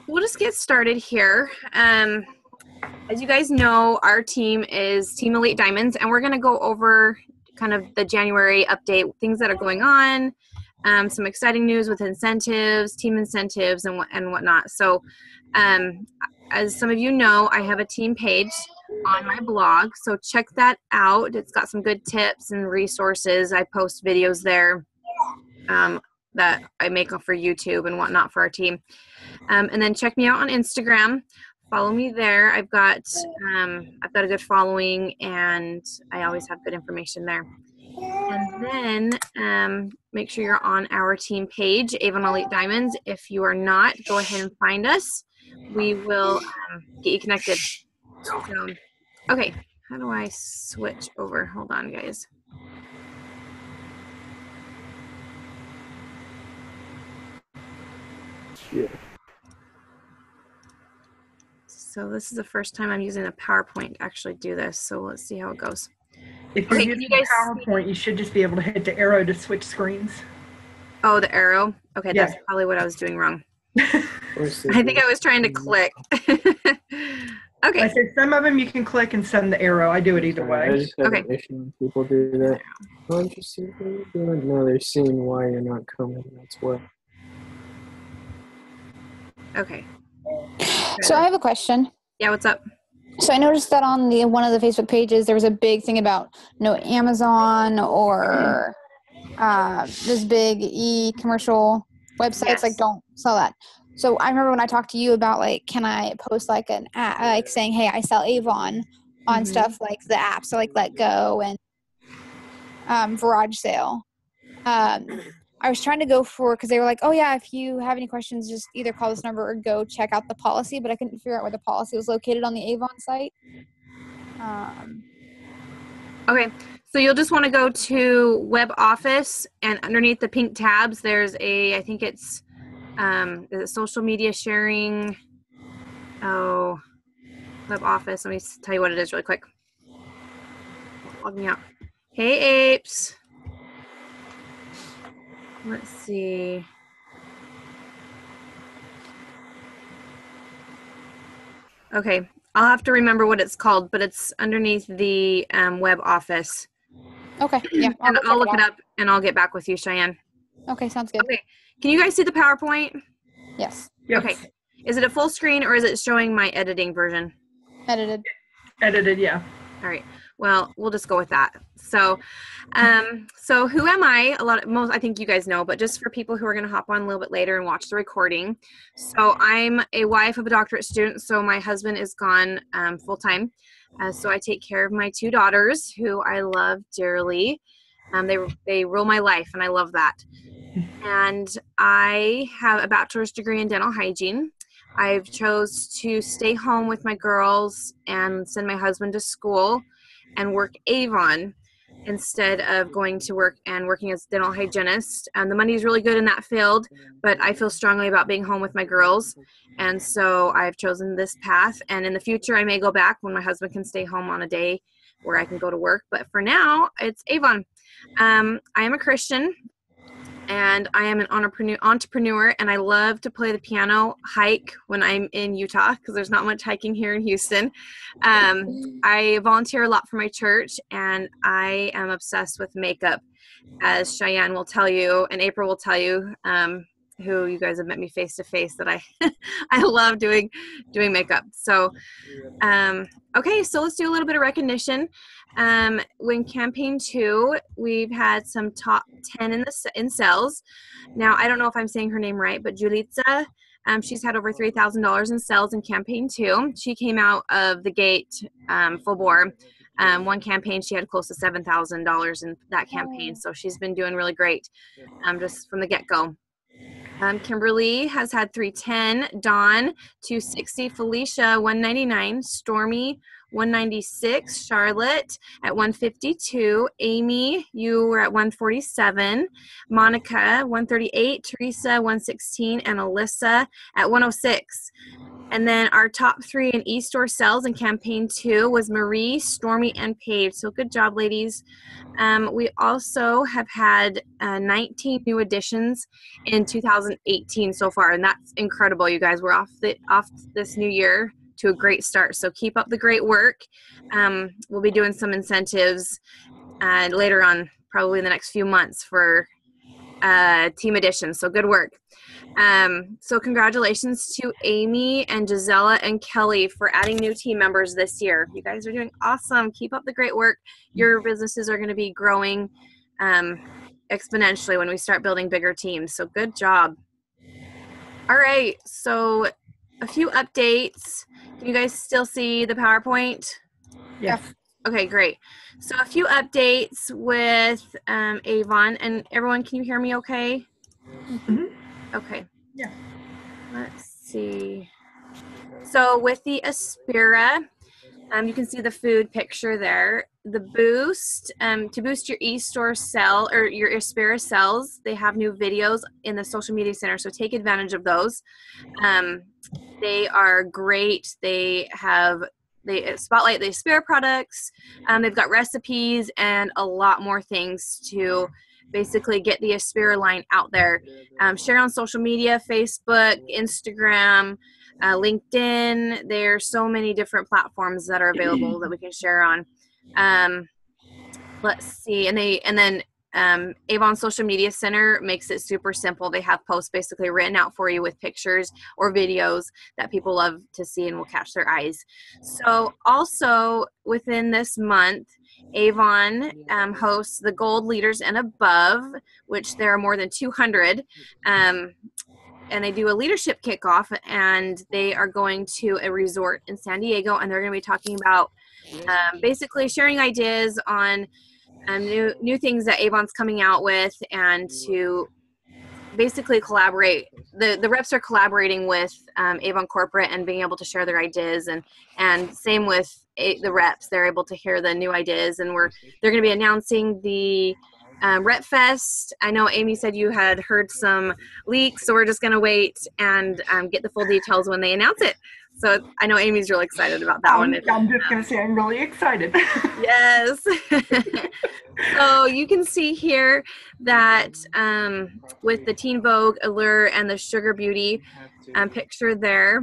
We'll just get started here. As you guys know, our team is Team Elite Diamonds, and we're going to go over kind of the January update, things that are going on, some exciting news with incentives, team incentives, and whatnot. So, as some of you know, I have a team page on my blog, so check that out. It's got some good tips and resources. I post videos there that I make for YouTube and whatnot for our team. And then check me out on Instagram. Follow me there. I've got a good following, and I always have good information there. And then make sure you're on our team page, Avon Elite Diamonds. If you are not, go ahead and find us. We will get you connected. So, okay, how do I switch over? Hold on, guys. Yeah. So this is the first time I'm using a PowerPoint to actually do this. So let's see how it goes. If you're using PowerPoint, you should just be able to hit the arrow to switch screens. Oh, the arrow? Okay, Yeah. That's probably what I was doing wrong. I think I was trying to click. Okay. I said some of them you can click and some the arrow. I do it either way. I just have an issue when people do that. Oh, you see what you're doing? No, they're seeing why you're not coming. That's what. Okay. So I have a question. Yeah, what's up? So I noticed that on one of the Facebook pages, there was a big thing about no Amazon or this big e-commercial websites, Yes. like don't sell that. So I remember when I talked to you about like, can I post like an app, like saying, hey, I sell Avon on stuff like the apps, so like Let Go and Garage Sale. I was trying to go for, because they were like, oh yeah, if you have any questions, just either call this number or go check out the policy, but I couldn't figure out where the policy was located on the Avon site. Okay, so you'll just want to go to Web Office, and underneath the pink tabs, there's I think it's, is it social media sharing? Oh, Web Office. Let me tell you what it is really quick. Log me out. Hey, apes. Let's see. Okay, I'll have to remember what it's called, but it's underneath the Web Office. Okay, yeah. And I'll look it up, and I'll get back with you, Cheyenne. Okay, sounds good. Okay, can you guys see the PowerPoint? Yes. Yes. Okay, is it a full screen, or is it showing my editing version? Edited. Edited, yeah. All right. Well, we'll just go with that. So, so who am I? I think you guys know, but just for people who are going to hop on a little bit later and watch the recording. So I'm a wife of a doctorate student. So my husband is gone full time. So I take care of my two daughters, who I love dearly. They rule my life, and I love that. And I have a bachelor's degree in dental hygiene. I've chose to stay home with my girls and send my husband to school and work Avon instead of going to work and working as a dental hygienist. And the money is really good in that field, but I feel strongly about being home with my girls. And so I've chosen this path. And in the future, I may go back when my husband can stay home on a day where I can go to work. But for now, it's Avon. I am a Christian, and I am an entrepreneur, and I love to play the piano, hike when I'm in Utah, because there's not much hiking here in Houston. I volunteer a lot for my church, and I am obsessed with makeup, as Cheyenne will tell you, and April will tell you, who you guys have met me face to face, that I love doing makeup. So, okay, so let's do a little bit of recognition. When campaign 2, we've had some top 10 in sales. Now, I don't know if I'm saying her name right, but Julitza, she's had over $3,000 in sales in campaign 2. She came out of the gate full bore. One campaign, she had close to $7,000 in that campaign. So she's been doing really great just from the get-go. Kimberly has had 310, Dawn 260, Felicia 199, Stormy 196, Charlotte at 152, Amy, you were at 147, Monica 138, Teresa 116, and Alyssa at 106. And then our top 3 in e-store sales in campaign 2 was Marie, Stormy, and Paige. So good job, ladies. We also have had 19 new additions in 2018 so far, and that's incredible, you guys. We're off this new year to a great start. So keep up the great work. We'll be doing some incentives later on, probably in the next few months for team additions. So good work. So congratulations to Amy and Gisela and Kelly for adding new team members this year. You guys are doing awesome. Keep up the great work. Your businesses are going to be growing exponentially when we start building bigger teams. So good job. All right. So a few updates. Can you guys still see the PowerPoint? Yes. Okay, great. So a few updates with Avon. And everyone, can you hear me okay? Mm-hmm. Okay. Yeah. Let's see. So with the Aspira, you can see the food picture there. The Boost, to boost your e-store sell or your Aspira sales, they have new videos in the social media center. So take advantage of those. They are great. They spotlight the Aspira products. They've got recipes and a lot more things to basically get the Aspira line out there. Share on social media, Facebook, Instagram, LinkedIn. There's so many different platforms that are available that we can share on. Let's see. And then Avon Social Media Center makes it super simple. They have posts basically written out for you with pictures or videos that people love to see and will catch their eyes. So also within this month, Avon hosts the Gold Leaders and Above, which there are more than 200. And they do a leadership kickoff, and they are going to a resort in San Diego, and they're going to be talking about basically sharing ideas on new things that Avon's coming out with, and to basically collaborate. The reps are collaborating with Avon Corporate and being able to share their ideas, and same with the reps. They're able to hear the new ideas, and they're going to be announcing the Rep Fest. I know Amy said you had heard some leaks, so we're just going to wait and get the full details when they announce it. So I know Amy's really excited about that one. I'm just going to say I'm really excited. Yes. So you can see here that with the Teen Vogue, Allure, and the Sugar Beauty picture there,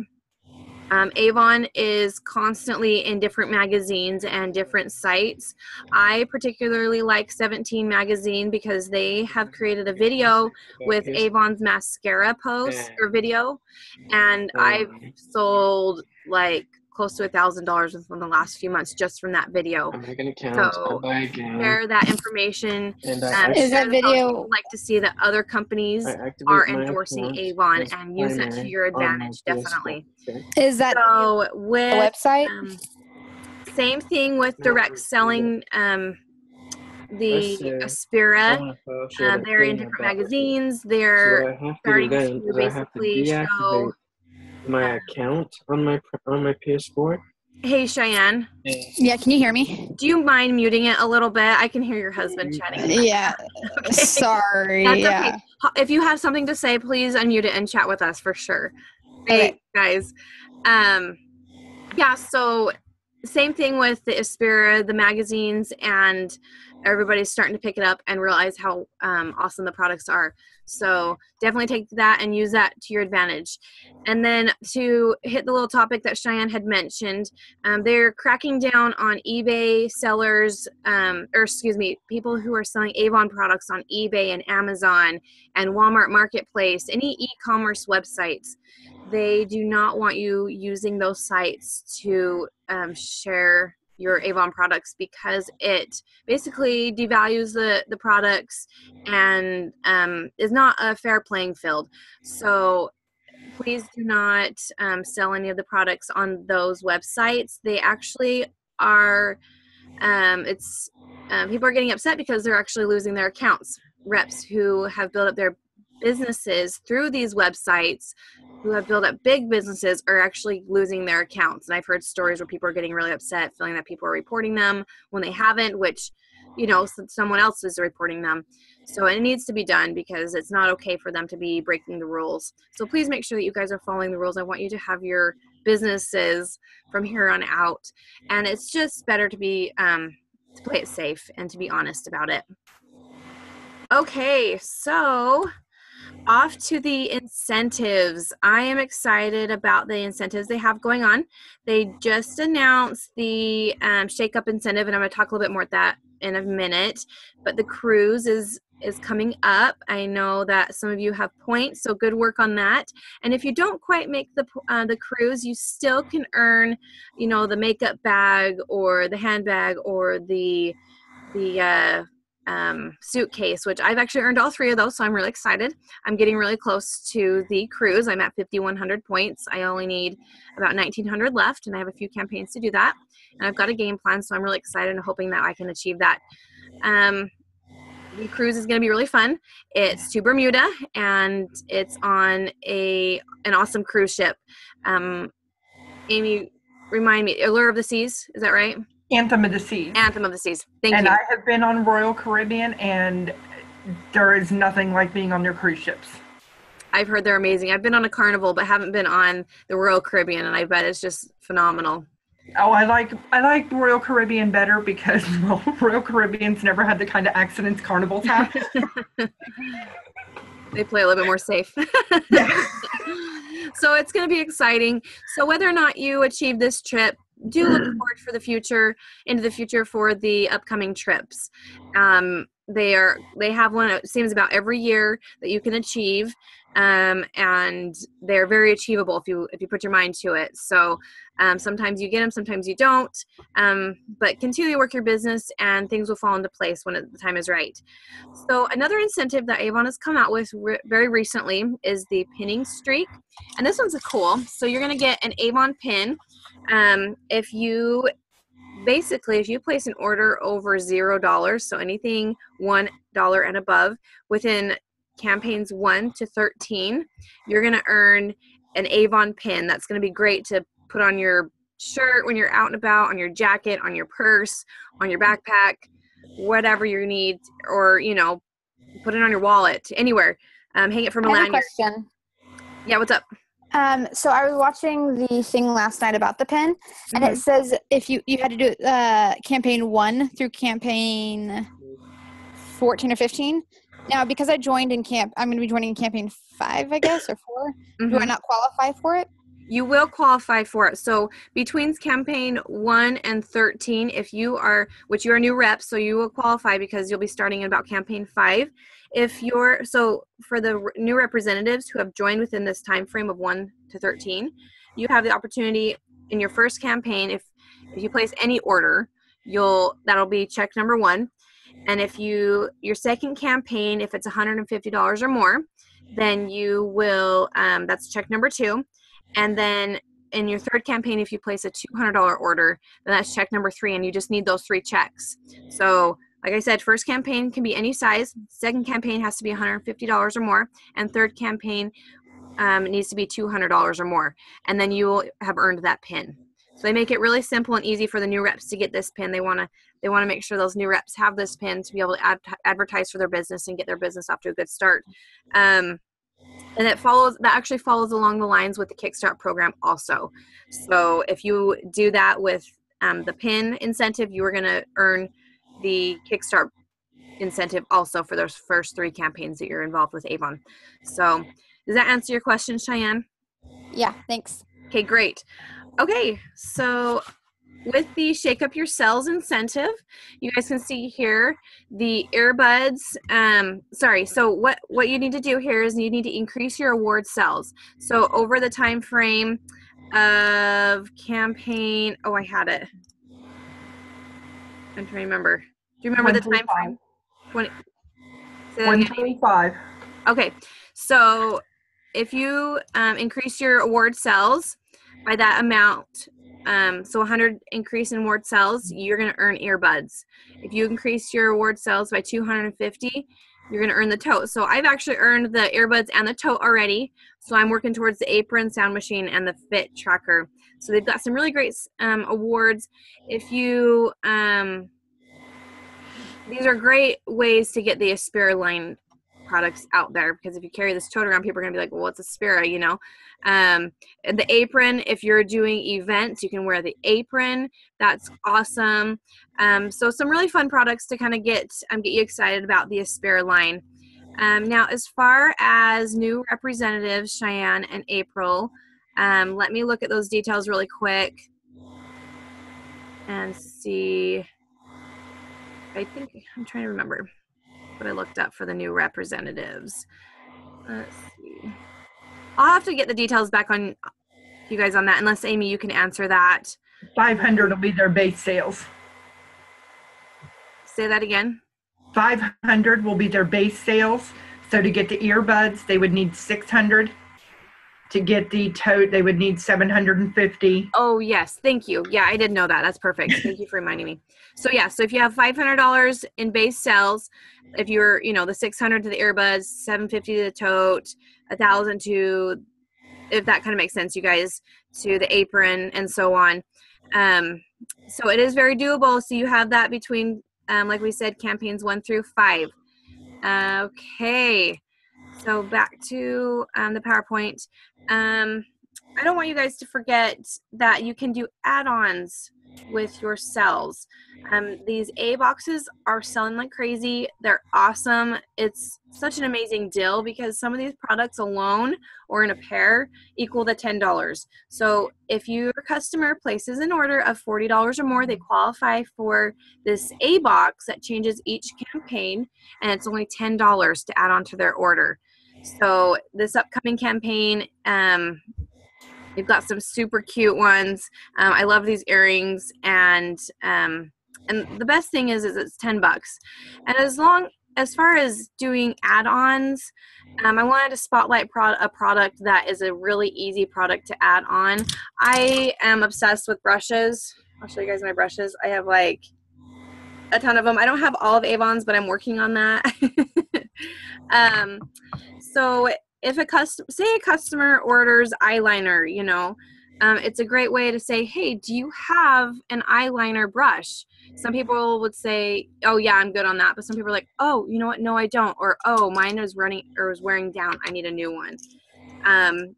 Avon is constantly in different magazines and different sites. I particularly like 17 magazine because they have created a video with Avon's mascara post or video, and I've sold like close to $1,000 within the last few months just from that video. I'm making an account. So again. share that information. And Is that video like to see that other companies are endorsing Avon and use it to your advantage, definitely. Okay. is that So the with website? Same thing with direct selling. The Aspira, they're in different magazines. They're starting to basically show my account on my PS4. Hey Cheyenne, Yeah, can you hear me? do you mind muting it a little bit? I can hear your husband chatting. Yeah. Okay. Sorry. That's Yeah. okay. If you have something to say, please unmute it and chat with us for sure. Okay. Hey guys. Yeah, so same thing with the Aspira, the magazines, and everybody's starting to pick it up and realize how awesome the products are. So definitely take that and use that to your advantage. And then to hit the little topic that Cheyenne had mentioned, they're cracking down on eBay sellers, people who are selling Avon products on eBay and Amazon and Walmart Marketplace, any e-commerce websites. They do not want you using those sites to share your Avon products because it basically devalues the products and is not a fair playing field. So please do not sell any of the products on those websites. They actually are, people are getting upset because they're actually losing their accounts. Reps who have built up their businesses through these websites, who have built up big businesses, are actually losing their accounts. And I've heard stories where people are getting really upset, feeling that people are reporting them when they haven't, which, someone else is reporting them. So it needs to be done because it's not okay for them to be breaking the rules. So please make sure that you guys are following the rules. I want you to have your businesses from here on out. And it's just better to be to play it safe and to be honest about it. Okay, so off to the incentives. I am excited about the incentives they have going on. They just announced the Shake Up incentive, and I'm going to talk a little bit more at that in a minute. But the cruise is coming up. I know that some of you have points, so good work on that. And if you don't quite make the cruise, you still can earn, you know, the makeup bag or the handbag or the suitcase, which I've actually earned all 3 of those, so I'm really excited. I'm getting really close to the cruise. I'm at 5,100 points. I only need about 1,900 left, and I have a few campaigns to do that. And I've got a game plan, so I'm really excited and hoping that I can achieve that. The cruise is going to be really fun. It's to Bermuda, and it's on an awesome cruise ship. Amy, remind me, Allure of the Seas, is that right? Anthem of the Seas. Anthem of the Seas. Thank you. And I have been on Royal Caribbean, and there is nothing like being on their cruise ships. I've heard they're amazing. I've been on a Carnival, but haven't been on the Royal Caribbean, and I bet it's just phenomenal. Oh, I like Royal Caribbean better because, well, Royal Caribbean's never had the kind of accidents Carnivals have. They play a little bit more safe. Yeah. So it's going to be exciting. So whether or not you achieve this trip, do look forward into the future for the upcoming trips. They have one, it seems, about every year that you can achieve, and they're very achievable if you put your mind to it. So sometimes you get them, sometimes you don't, but continue to work your business and things will fall into place when the time is right. So another incentive that Avon has come out with very recently is the pinning streak, and this one's cool. So you're going to get an Avon pin. If you place an order over $0, so anything $1 and above, within campaigns 1 to 13, you're going to earn an Avon pin. That's going to be great to put on your shirt when you're out and about, on your jacket, on your purse, on your backpack, whatever you need, or, you know, put it on your wallet, anywhere. Hang it from a lanyard. I have a question. Yeah, what's up? So I was watching the thing last night about the pin, and it says if you had to do campaign 1 through campaign 14 or 15. Now, because I joined in I'm going to be joining in campaign 5, I guess, or 4. Do I not qualify for it? You will qualify for it. So between campaign 1 and 13, if you are a new rep, so you will qualify because you'll be starting in about campaign 5. For the new representatives who have joined within this time frame of 1 to 13, you have the opportunity in your first campaign, if you place any order, that'll be check number 1. And if your second campaign, if it's $150 or more, then you will, that's check number 2. And then in your third campaign, if you place a $200 order, then that's check number 3, and you just need those 3 checks. So like I said, first campaign can be any size, second campaign has to be $150 or more, and third campaign needs to be $200 or more, and then you will have earned that pin. So they make it really simple and easy for the new reps to get this pin. They want to make sure those new reps have this pin to be able to advertise for their business and get their business off to a good start. And that actually follows along the lines with the Kickstart program also. So if you do that with the pin incentive, you are going to earn the Kickstart incentive also for those first 3 campaigns that you're involved with Avon. So does that answer your question, Cheyenne? Yeah, thanks. Okay, great. Okay, so with the Shake Up Your Cells incentive, you guys can see here the earbuds. So what you need to do here is you need to increase your award cells. So over the time frame of campaign, I had it. I'm trying to remember. Do you remember the time frame? 125. Okay, so if you increase your award cells by that amount, so 100 increase in award cells, you're going to earn earbuds. If you increase your award cells by 250, you're going to earn the tote. So I've actually earned the earbuds and the tote already. So I'm working towards the apron, sound machine, and the fit tracker. So they've got some really great awards. If you, these are great ways to get the Aspire line products out there, because if you carry this tote around, people are going to be like, well, what's a Spira, you know? And the apron, if you're doing events, you can wear the apron. That's awesome. So some really fun products to kind of get you excited about the Aspira line. Now, as far as new representatives, Cheyenne and April, let me look at those details really quick and see. I think I'm trying to remember what I looked up for the new representatives. Let's see. I'll have to get the details back on you guys on that, unless Amy, you can answer that. 500 will be their base sales. Say that again. 500 will be their base sales. So to get the earbuds, they would need 600. To get the tote, they would need 750. Oh, yes. Thank you. Yeah, I didn't know that. That's perfect. Thank you for reminding me. So, yeah, so if you have $500 in base sales, if you're, the 600 to the earbuds, 750 to the tote, 1,000 to, if that kind of makes sense, you guys, to the apron and so on. So it is very doable. So you have that between, like we said, campaigns 1 through 5. Okay. So back to the PowerPoint. I don't want you guys to forget that you can do add-ons with your cells. These A boxes are selling like crazy. They're awesome. It's such an amazing deal because some of these products alone or in a pair equal the $10. So if your customer places an order of $40 or more, they qualify for this A box that changes each campaign, and it's only $10 to add on to their order. So this upcoming campaign, we've got some super cute ones. I love these earrings, and the best thing is it's $10. And as far as doing add-ons, I wanted to spotlight a product that is a really easy product to add on. I am obsessed with brushes. I'll show you guys my brushes. I have like a ton of them. I don't have all of Avon's, but I'm working on that. So if a customer orders eyeliner, it's a great way to say, hey, do you have an eyeliner brush? Some people would say, oh yeah, I'm good on that. But some people are like, oh, you know what? No, I don't. Or, oh, mine is wearing down. I need a new one.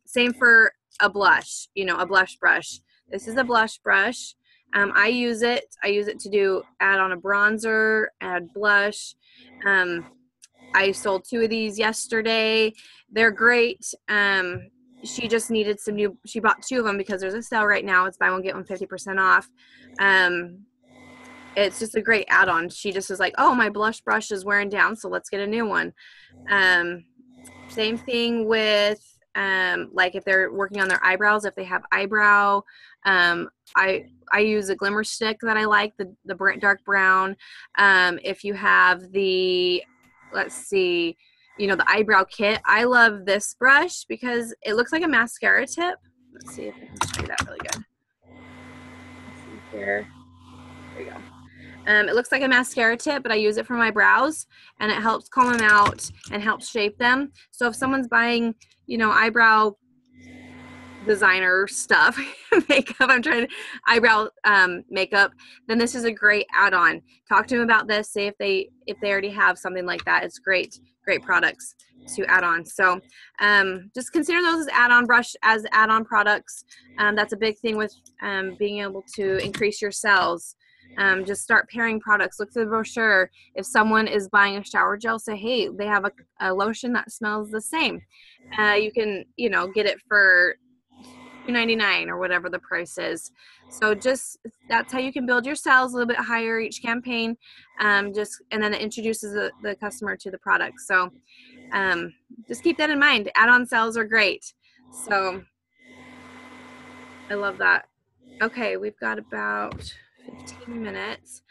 Same for a blush, a blush brush. This is a blush brush. I use it to add on a bronzer, add blush. I sold 2 of these yesterday. They're great. She just needed she bought 2 of them because there's a sale right now. It's buy one, get one 50% off. It's just a great add-on. She just was like, oh, my blush brush is wearing down, so let's get a new one. Same thing with, like if they're working on their eyebrows, if they have eyebrow, I use a glimmer stick that I like, the dark brown. If you have the, let's see, the eyebrow kit, I love this brush because it looks like a mascara tip. Let's see if I can show you that really good. Let's see here. There you go. It looks like a mascara tip, but I use it for my brows, and it helps comb them out and helps shape them. So if someone's buying, eyebrow designer stuff, makeup, eyebrow makeup, then this is a great add-on. Talk to them about this. See if they already have something like that. It's great products to add on. So just consider those as add-on products. That's a big thing with being able to increase your sales. Just start pairing products. Look through the brochure. If someone is buying a shower gel, say, hey, they have a lotion that smells the same. You can, get it for $2.99 or whatever the price is. So that's how you can build your sales a little bit higher each campaign. And then it introduces the customer to the product. So just keep that in mind. Add-on sales are great. So I love that. Okay, we've got about 15 minutes.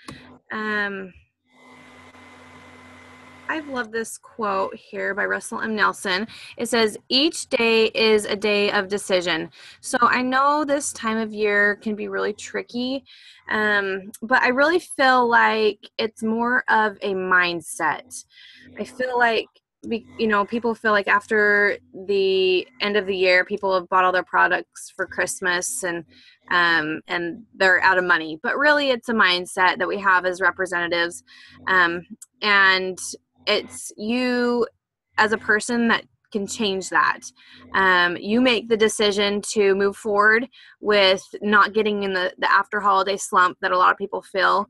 I love this quote here by Russell M. Nelson. It says, each day is a day of decision. So I know this time of year can be really tricky, but I really feel like it's more of a mindset. I feel like, people feel like after the end of the year, people have bought all their products for Christmas and they're out of money. But really, it's a mindset that we have as representatives. And it's you as a person that can change that. You make the decision to move forward with not getting in the after holiday slump that a lot of people feel.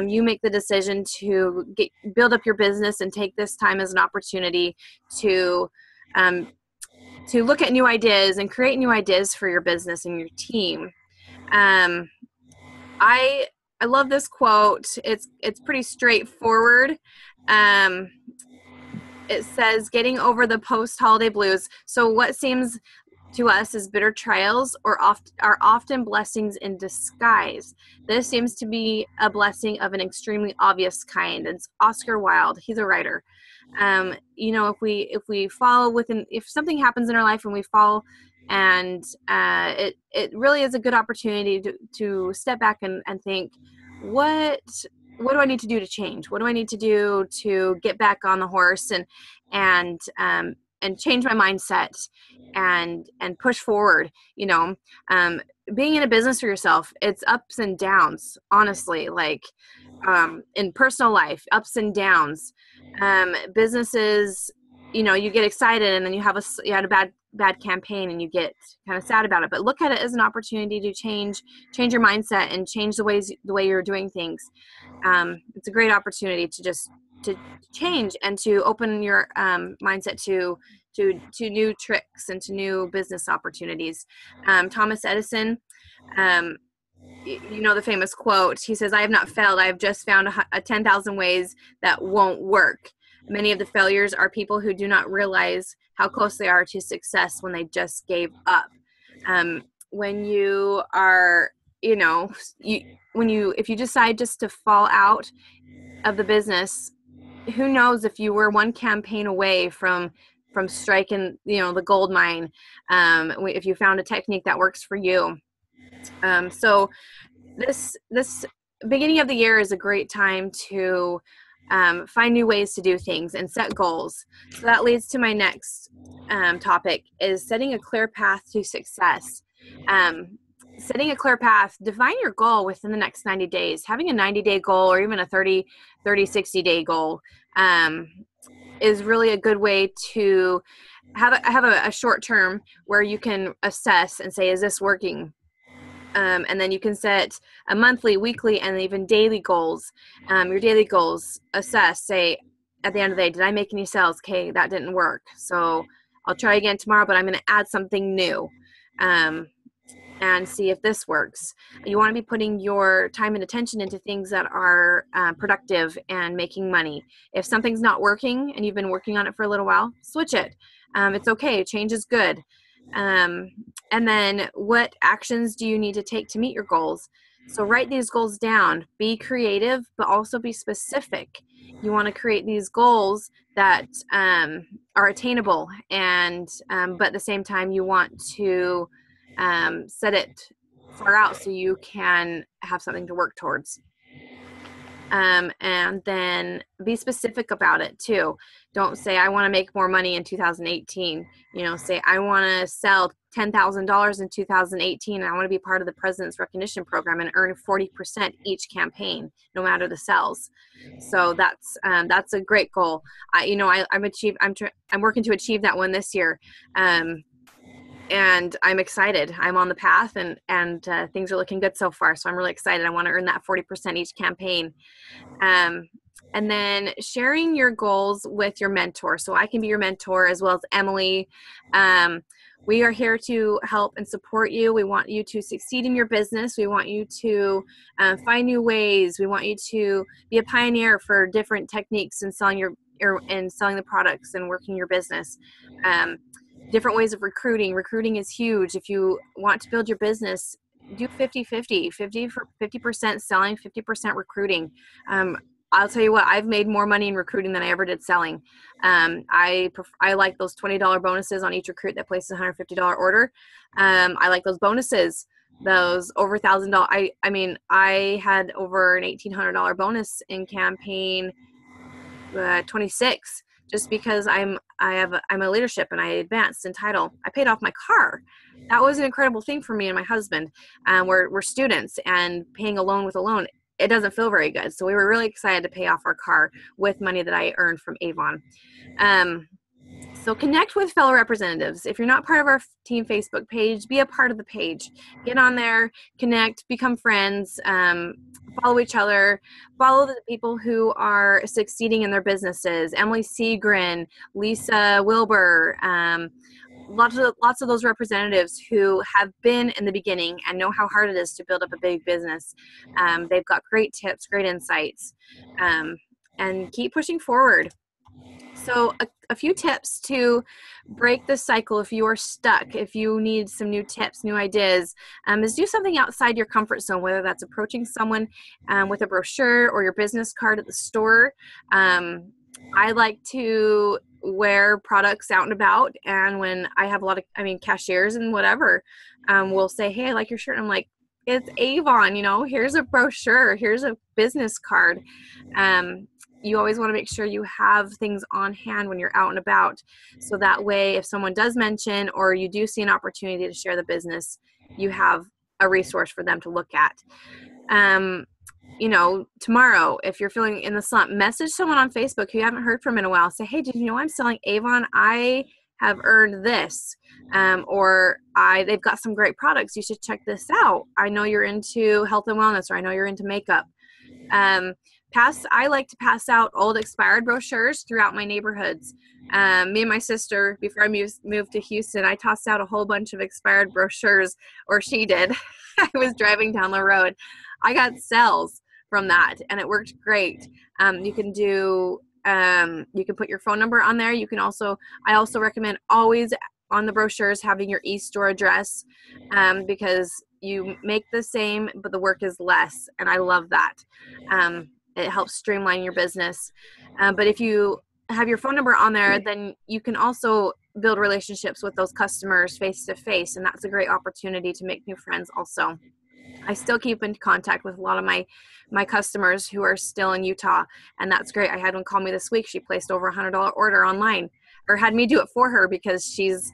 You make the decision to build up your business and take this time as an opportunity to look at new ideas and create new ideas for your business and your team. I love this quote. It's pretty straightforward. It says, getting over the post-holiday blues. So what seems to us as bitter trials are often blessings in disguise. This seems to be a blessing of an extremely obvious kind. It's Oscar Wilde. He's a writer. If we fall if something happens in our life and we fall, and it really is a good opportunity to step back and think, what do I need to do to change? What do I need to do to get back on the horse and change my mindset and push forward? Being in a business for yourself, it's ups and downs, honestly, like in personal life, ups and downs. Businesses, you get excited and then you had a bad campaign and you get kind of sad about it, but look at it as an opportunity to change your mindset and change the way you're doing things. It's a great opportunity to change and to open your mindset to new tricks and to new business opportunities. Thomas Edison, the famous quote, he says, "I have not failed. I have just found 10,000 ways that won't work." Many of the failures are people who do not realize how close they are to success when they just gave up. When you are, if you decide just to fall out of the business, who knows if you were one campaign away from striking, the gold mine, if you found a technique that works for you. So this beginning of the year is a great time to find new ways to do things and set goals. So that leads to my next topic, is setting a clear path to success. Setting a clear path, define your goal within the next 90 days. Having a 90-day goal or even a 30, 60-day goal is really a good way to have a short term where you can assess and say, is this working? And then you can set a monthly, weekly, and even daily goals. Your daily goals, assess, say at the end of the day, did I make any sales? Okay, that didn't work. So I'll try again tomorrow, but I'm going to add something new and see if this works. You want to be putting your time and attention into things that are productive and making money. If something's not working and you've been working on it for a little while, switch it. It's okay. Change is good. And then what actions do you need to take to meet your goals? So write these goals down. Be creative, but also be specific. You want to create these goals that are attainable, and but at the same time you want to set it far out so you can have something to work towards. And then be specific about it too. Don't say, I want to make more money in 2018. Say, I want to sell $10,000 in 2018, and I want to be part of the President's Recognition Program and earn 40% each campaign, no matter the sales. So that's a great goal. I'm working to achieve that one this year. And I'm excited. I'm on the path, and things are looking good so far. So I'm really excited. I want to earn that 40% each campaign. And then sharing your goals with your mentor. So I can be your mentor as well as Emily. We are here to help and support you. We want you to succeed in your business. We want you to find new ways. We want you to be a pioneer for different techniques in selling selling the products and working your business. Different ways of recruiting. Recruiting is huge. If you want to build your business, do 50-50, 50% selling, 50% recruiting. I'll tell you what, I've made more money in recruiting than I ever did selling. I like those $20 bonuses on each recruit that places a $150 order. I like those bonuses, those over $1,000. I had over an $1,800 bonus in campaign 26, just because I'm a leadership and I advanced in title. I paid off my car. That was an incredible thing for me and my husband. We're students, and paying a loan with a loan, it doesn't feel very good. So we were really excited to pay off our car with money that I earned from Avon. So connect with fellow representatives. If you're not part of our team Facebook page, be a part of the page. Get on there, connect, become friends, follow each other, follow the people who are succeeding in their businesses. Emily Seagren, Lisa Wilbur, lots of those representatives who have been in the beginning and know how hard it is to build up a big business. They've got great tips, great insights, and keep pushing forward. So a few tips to break the cycle if you are stuck, if you need some new tips, new ideas, is do something outside your comfort zone, whether that's approaching someone with a brochure or your business card at the store. I like to wear products out and about, and when I have cashiers and whatever will say, hey, I like your shirt. And I'm like, it's Avon, here's a brochure, here's a business card. You always want to make sure you have things on hand when you're out and about. So that way, if someone does mention or you do see an opportunity to share the business, you have a resource for them to look at. Tomorrow, if you're feeling in the slump, message someone on Facebook who you haven't heard from in a while. Say, hey, did you know I'm selling Avon? I have earned this. They've got some great products. You should check this out. I know you're into health and wellness, or I know you're into makeup. I like to pass out old expired brochures throughout my neighborhoods. Me and my sister, before I moved to Houston, I tossed out a whole bunch of expired brochures, or she did. I was driving down the road. I got sales from that, and it worked great. You can put your phone number on there. I also recommend always on the brochures having your e-store address, because you make the same, but the work is less. And I love that. It helps streamline your business. But if you have your phone number on there, then you can also build relationships with those customers face to face. And that's a great opportunity to make new friends also. I still keep in contact with a lot of my customers who are still in Utah, and that's great. I had one call me this week. She placed over $100 order online, or had me do it for her because she's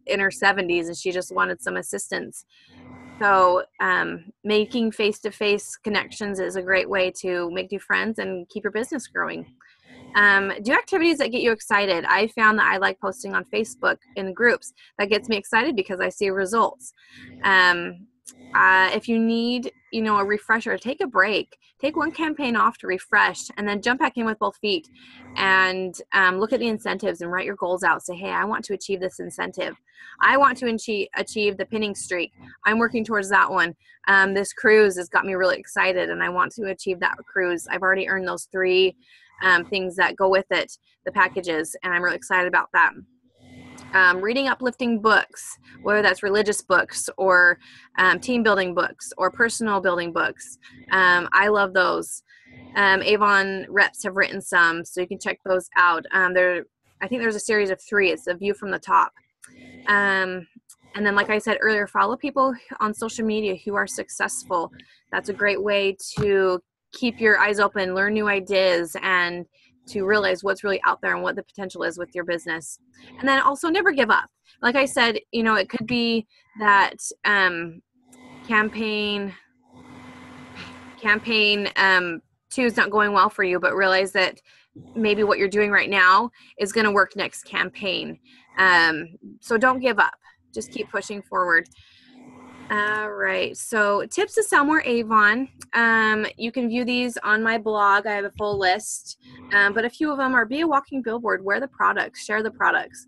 in her 70s and she just wanted some assistance. So making face-to-face connections is a great way to make new friends and keep your business growing. Do activities that get you excited. I found that I like posting on Facebook in groups. That gets me excited because I see results. If you need, a refresher, take a break. Take one campaign off to refresh, and then jump back in with both feet and look at the incentives and write your goals out. Say, hey, I want to achieve this incentive. I want to achieve the pinning streak. I'm working towards that one. This cruise has got me really excited, and I want to achieve that cruise. I've already earned those 3 things that go with it, the packages, and I'm really excited about that. Reading uplifting books, whether that's religious books or team building books or personal building books. I love those. Avon reps have written some, so you can check those out. I think there's a series of 3. It's a view from the top. And then, like I said earlier, follow people on social media who are successful. That's a great way to keep your eyes open, learn new ideas, and to realize what's really out there and what the potential is with your business. And then also never give up. Like I said, it could be that campaign 2 is not going well for you, but realize that maybe what you're doing right now is going to work next campaign. So don't give up. Just keep pushing forward. All right. So tips to sell more Avon. You can view these on my blog. I have a full list. But a few of them are: be a walking billboard, wear the products, share the products,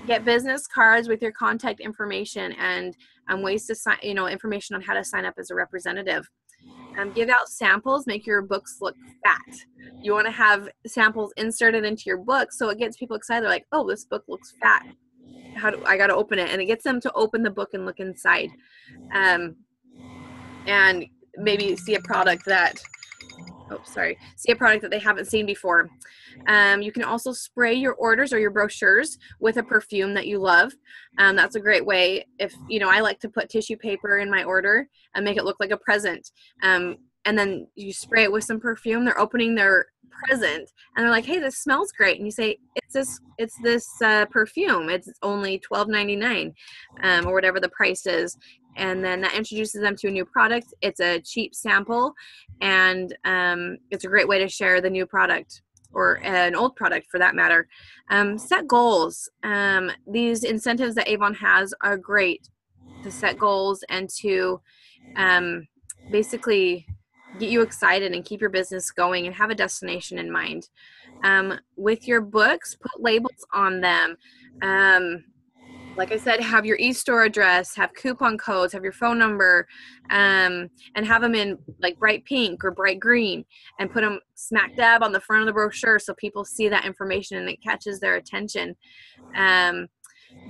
get business cards with your contact information and ways to sign, information on how to sign up as a representative. Give out samples, make your books look fat. You want to have samples inserted into your book so it gets people excited. They're like, oh, this book looks fat. I got to open it, and it gets them to open the book and look inside, and maybe see a product that they haven't seen before. You can also spray your orders or your brochures with a perfume that you love. That's a great way. If I like to put tissue paper in my order and make it look like a present, and then you spray it with some perfume. They're opening their present and they're like, hey, this smells great, and you say, it's this perfume, it's only $12.99 or whatever the price is, and then that introduces them to a new product. It's a cheap sample, and it's a great way to share the new product. or an old product for that matter. Set goals. These incentives that Avon has are great to set goals and to basically get you excited and keep your business going and have a destination in mind. With your books, put labels on them. Like I said, have your e-store address, have coupon codes, have your phone number, and have them in like bright pink or bright green, and put them smack dab on the front of the brochure so people see that information and it catches their attention.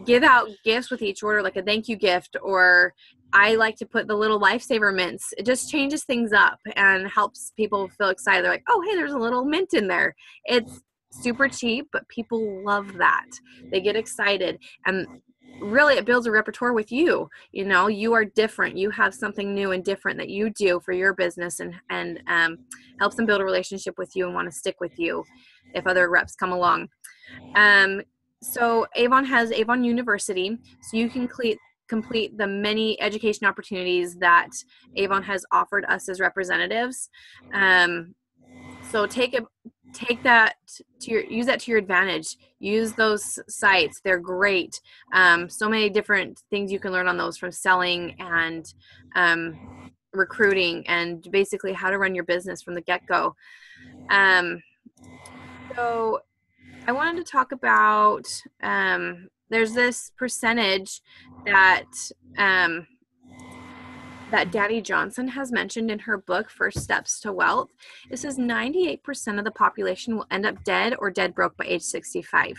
Give out gifts with each order, like a thank you gift, or I like to put the little lifesaver mints. It just changes things up and helps people feel excited. They're like, oh, hey, there's a little mint in there. It's super cheap, but people love that. They get excited, and really it builds a repertoire with you. You know, you are different. You have something new and different that you do for your business, and helps them build a relationship with you and want to stick with you if other reps come along. So Avon has Avon University, so you can complete the many education opportunities that Avon has offered us as representatives. So take that use that to your advantage. Use those sites. They're great. So many different things you can learn on those, from selling and recruiting and basically how to run your business from the get-go. So I wanted to talk about, there's this percentage that that Daddy Johnson has mentioned in her book, First Steps to Wealth. It says 98% of the population will end up dead or dead broke by age 65.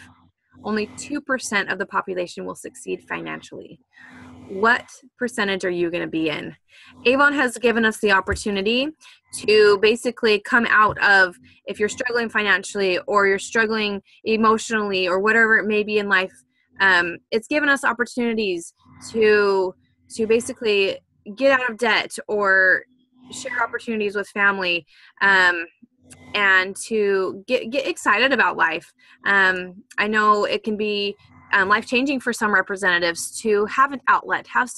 Only 2% of the population will succeed financially. What percentage are you going to be in? Avon has given us the opportunity to basically come out of, if you're struggling financially or you're struggling emotionally or whatever it may be in life, it's given us opportunities to basically get out of debt or share opportunities with family, and to get excited about life. I know it can be life-changing for some representatives to have an outlet, have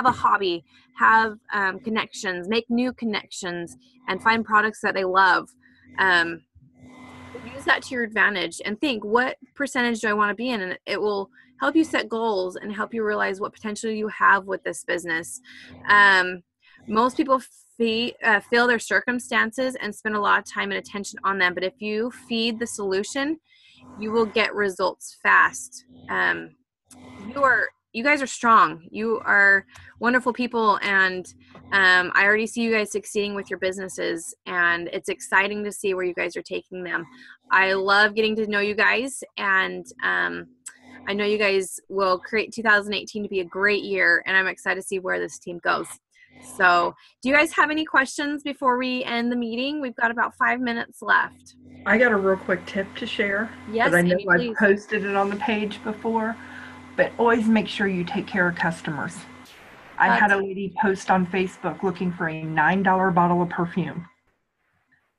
a hobby, have connections, make new connections, and find products that they love. Use that to your advantage and think, what percentage do I want to be in? And it will help you set goals and help you realize what potential you have with this business. Most people feel their circumstances and spend a lot of time and attention on them, but if you feed the solution, you will get results fast. You guys are strong. You are wonderful people, and I already see you guys succeeding with your businesses, and it's exciting to see where you guys are taking them. I love getting to know you guys, and I know you guys will create 2018 to be a great year, and I'm excited to see where this team goes. So, do you guys have any questions before we end the meeting? We've got about 5 minutes left. I got a real quick tip to share. Yes, I know Amy, I've please. posted it on the page before, but always make sure you take care of customers. I had a lady post on Facebook looking for a $9 bottle of perfume.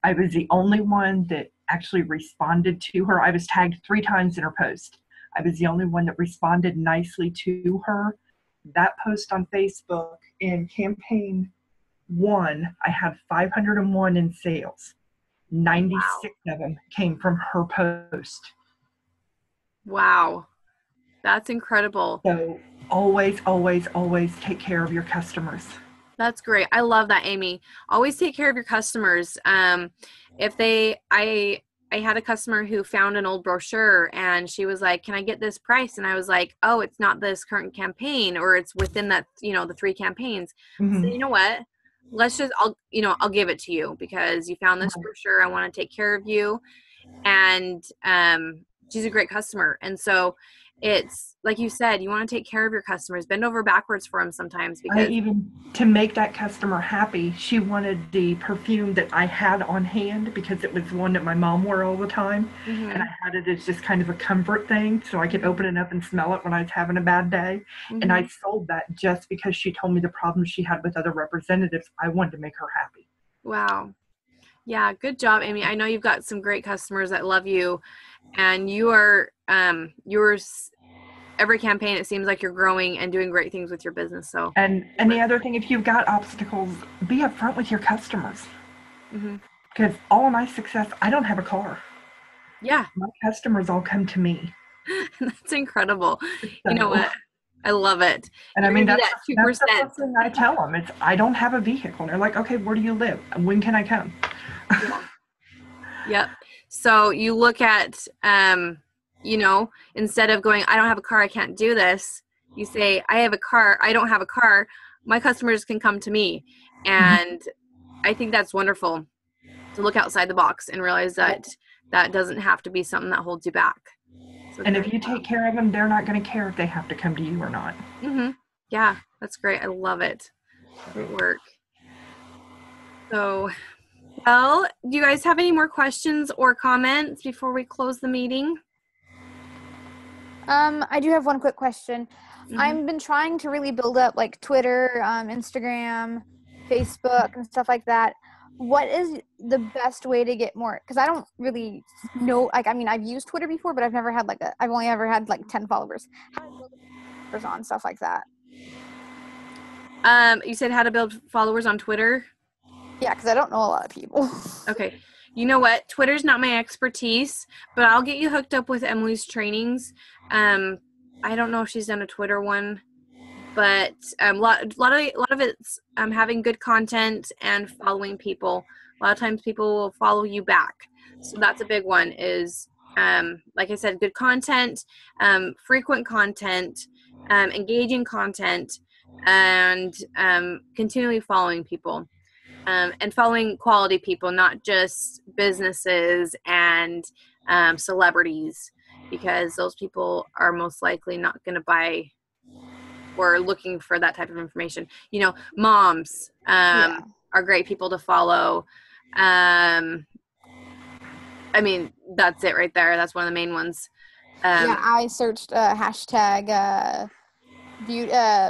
I was the only one that actually responded to her. I was tagged 3 times in her post. I was the only one that responded nicely to her. That post on Facebook, in campaign 1, I had 501 in sales. 96 of them came from her post. Wow. That's incredible. So always, always, always take care of your customers. That's great. I love that, Amy. Always take care of your customers. I had a customer who found an old brochure and she was like, can I get this price? And I was like, oh, it's not this current campaign, or it's within that, the 3 campaigns. Mm-hmm. So you know what? I'll give it to you because you found this brochure. I want to take care of you. And she's a great customer. And so it's like you said, you want to take care of your customers, bend over backwards for them sometimes, because to make that customer happy, she wanted the perfume that I had on hand because it was the one that my mom wore all the time. Mm-hmm. And I had it as just kind of a comfort thing so I could open it up and smell it when I was having a bad day. Mm-hmm. And I sold that just because she told me the problems she had with other representatives. I wanted to make her happy. Wow. Yeah, good job, Amy. I know you've got some great customers that love you, and you are every campaign it seems like you're growing and doing great things with your business. So and the other thing, if you've got obstacles, be upfront with your customers. Mm-hmm. Because all of my success, I don't have a car. Yeah. My customers all come to me. That's incredible. So, You know what? I love it. and I You're mean, gonna be that's that the 2%. first thing I tell them. It's, I don't have a vehicle. And they're like, okay, where do you live? When can I come? Yeah. Yep. So you look at, you know, instead of going, I don't have a car, I can't do this, you say, I have a car, I don't have a car, my customers can come to me. And I think that's wonderful to look outside the box and realize that that doesn't have to be something that holds you back. So And if you take care of them, they're not going to care if they have to come to you or not. Mm-hmm. Yeah, that's great. I love it. Great work. So, well, do you guys have any more questions or comments before we close the meeting? I do have one quick question. Mhm. I've been trying to really build up like Twitter, Instagram, Facebook, and stuff like that. What is the best way to get more? Because I don't really know. Like, I mean, I've used Twitter before, but I've never had like I've only ever had like 10 followers. How to build followers on stuff like that? You said how to build followers on Twitter. Yeah, because I don't know a lot of people. Okay. You know what? Twitter's not my expertise, but I'll get you hooked up with Emily's trainings. I don't know if she's done a Twitter one, but a lot of it's having good content and following people. A lot of times people will follow you back, so that's a big one. Is like I said, good content, frequent content, engaging content, and continually following people. And following quality people, not just businesses and celebrities, because those people are most likely not going to buy or looking for that type of information. You know, moms Yeah. are great people to follow. I mean, that's it right there. That's one of the main ones. Yeah, I searched hashtag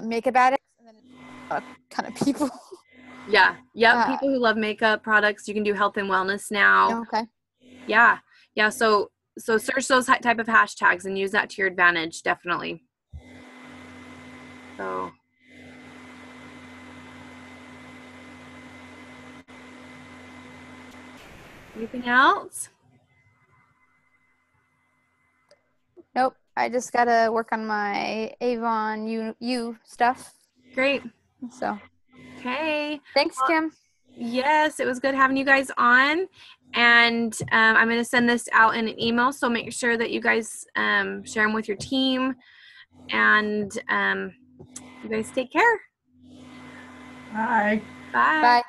makeup addicts, and then a ton of people. Yeah. Yep. People who love makeup products. You can do health and wellness now. Okay. Yeah. Yeah. So search those type of hashtags and use that to your advantage. Definitely. So. Anything else? Nope. I just gotta work on my Avon U stuff. Great. So. Okay. Thanks, Kim. Yes, it was good having you guys on. And I'm going to send this out in an email. So make sure that you guys share them with your team. And you guys take care. Bye. Bye. Bye.